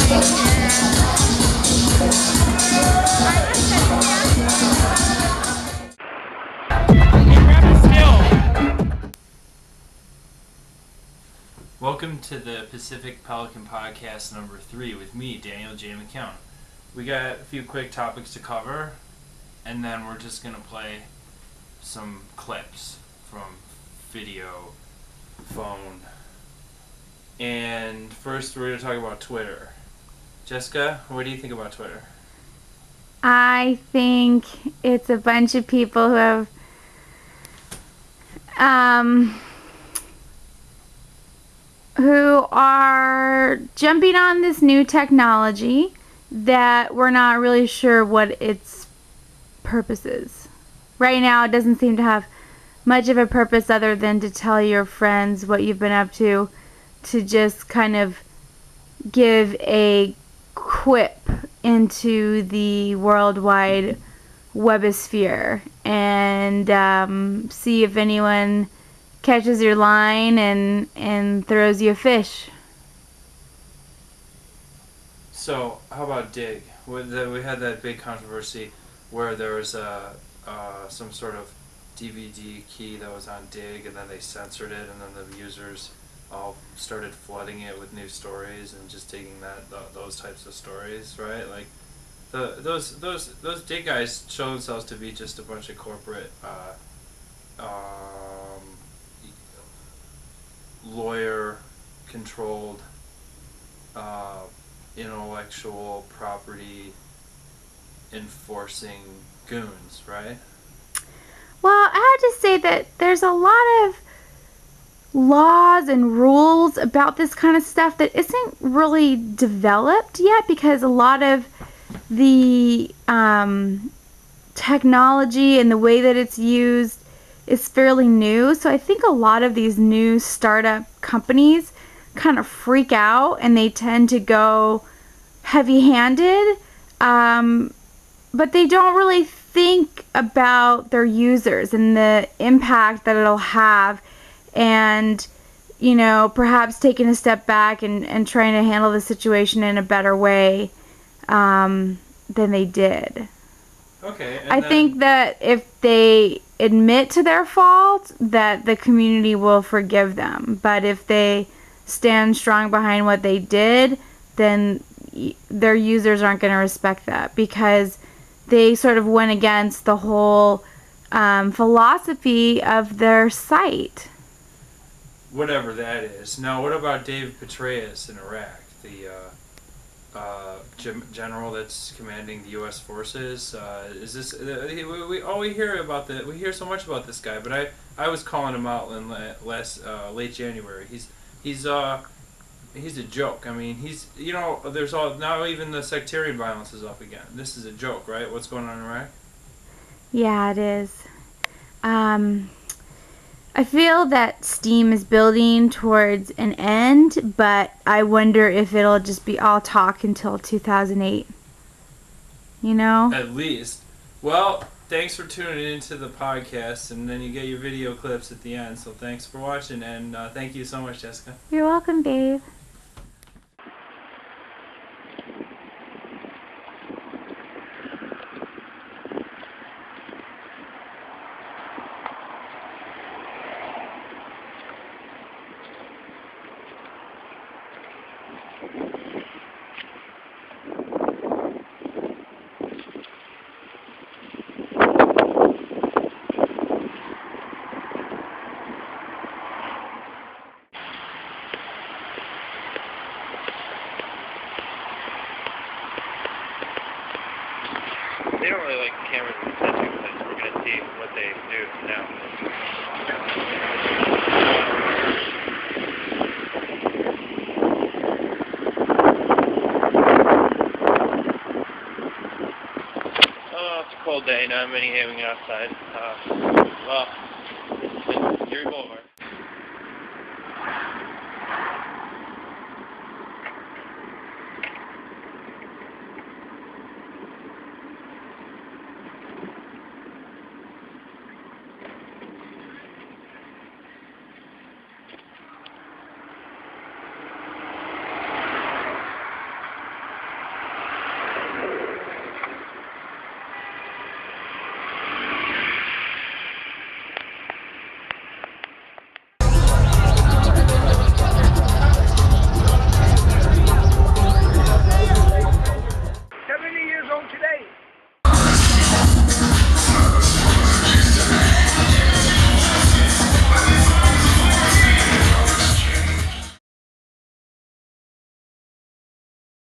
Welcome to the Pacific Pelican Podcast number 3 with me, Daniel J. McKeown. We got a few quick topics to cover, and then we're just going to play some clips from video, phone. And first we're going to talk about Twitter. Jessica, what do you think about Twitter? I think it's a bunch of people who have who are jumping on this new technology that we're not really sure what its purpose is. Right now, it doesn't seem to have much of a purpose other than to tell your friends what you've been up to just kind of give a quip into the worldwide webosphere and see if anyone catches your line and throws you a fish. So, how about Dig? We had that big controversy where there was some sort of DVD key that was on Dig, and then they censored it, and then the users all started flooding it with new stories and just digging those types of stories, right? Like those Dig guys show themselves to be just a bunch of corporate lawyer-controlled intellectual property enforcing goons, right? Well, I have to say that there's a lot of laws and rules about this kind of stuff that isn't really developed yet, because a lot of the technology and the way that it's used is fairly new. So I think a lot of these new startup companies kind of freak out and they tend to go heavy-handed, but they don't really think about their users and the impact that it'll have, and perhaps taking a step back and trying to handle the situation in a better way than they did. Okay. I think that if they admit to their fault, that the community will forgive them. But if they stand strong behind what they did, then their users aren't going to respect that, because they sort of went against the whole philosophy of their site. Whatever that is. Now, what about David Petraeus in Iraq, the general that's commanding the U.S. forces? Is this we hear so much about this guy, but I was calling him out in late January. He's a joke. I mean, there's now even the sectarian violence is up again. This is a joke, right? What's going on in Iraq? Yeah, it is. I feel that steam is building towards an end, but I wonder if it'll just be all talk until 2008. At least. Well, thanks for tuning into the podcast, and then you get your video clips at the end. So thanks for watching, and thank you so much, Jessica. You're welcome, babe. They don't really like cameras in situ, but we're going to see what they do now. Oh, it's a cold day, not many hanging outside. Well, it's Erie Boulevard.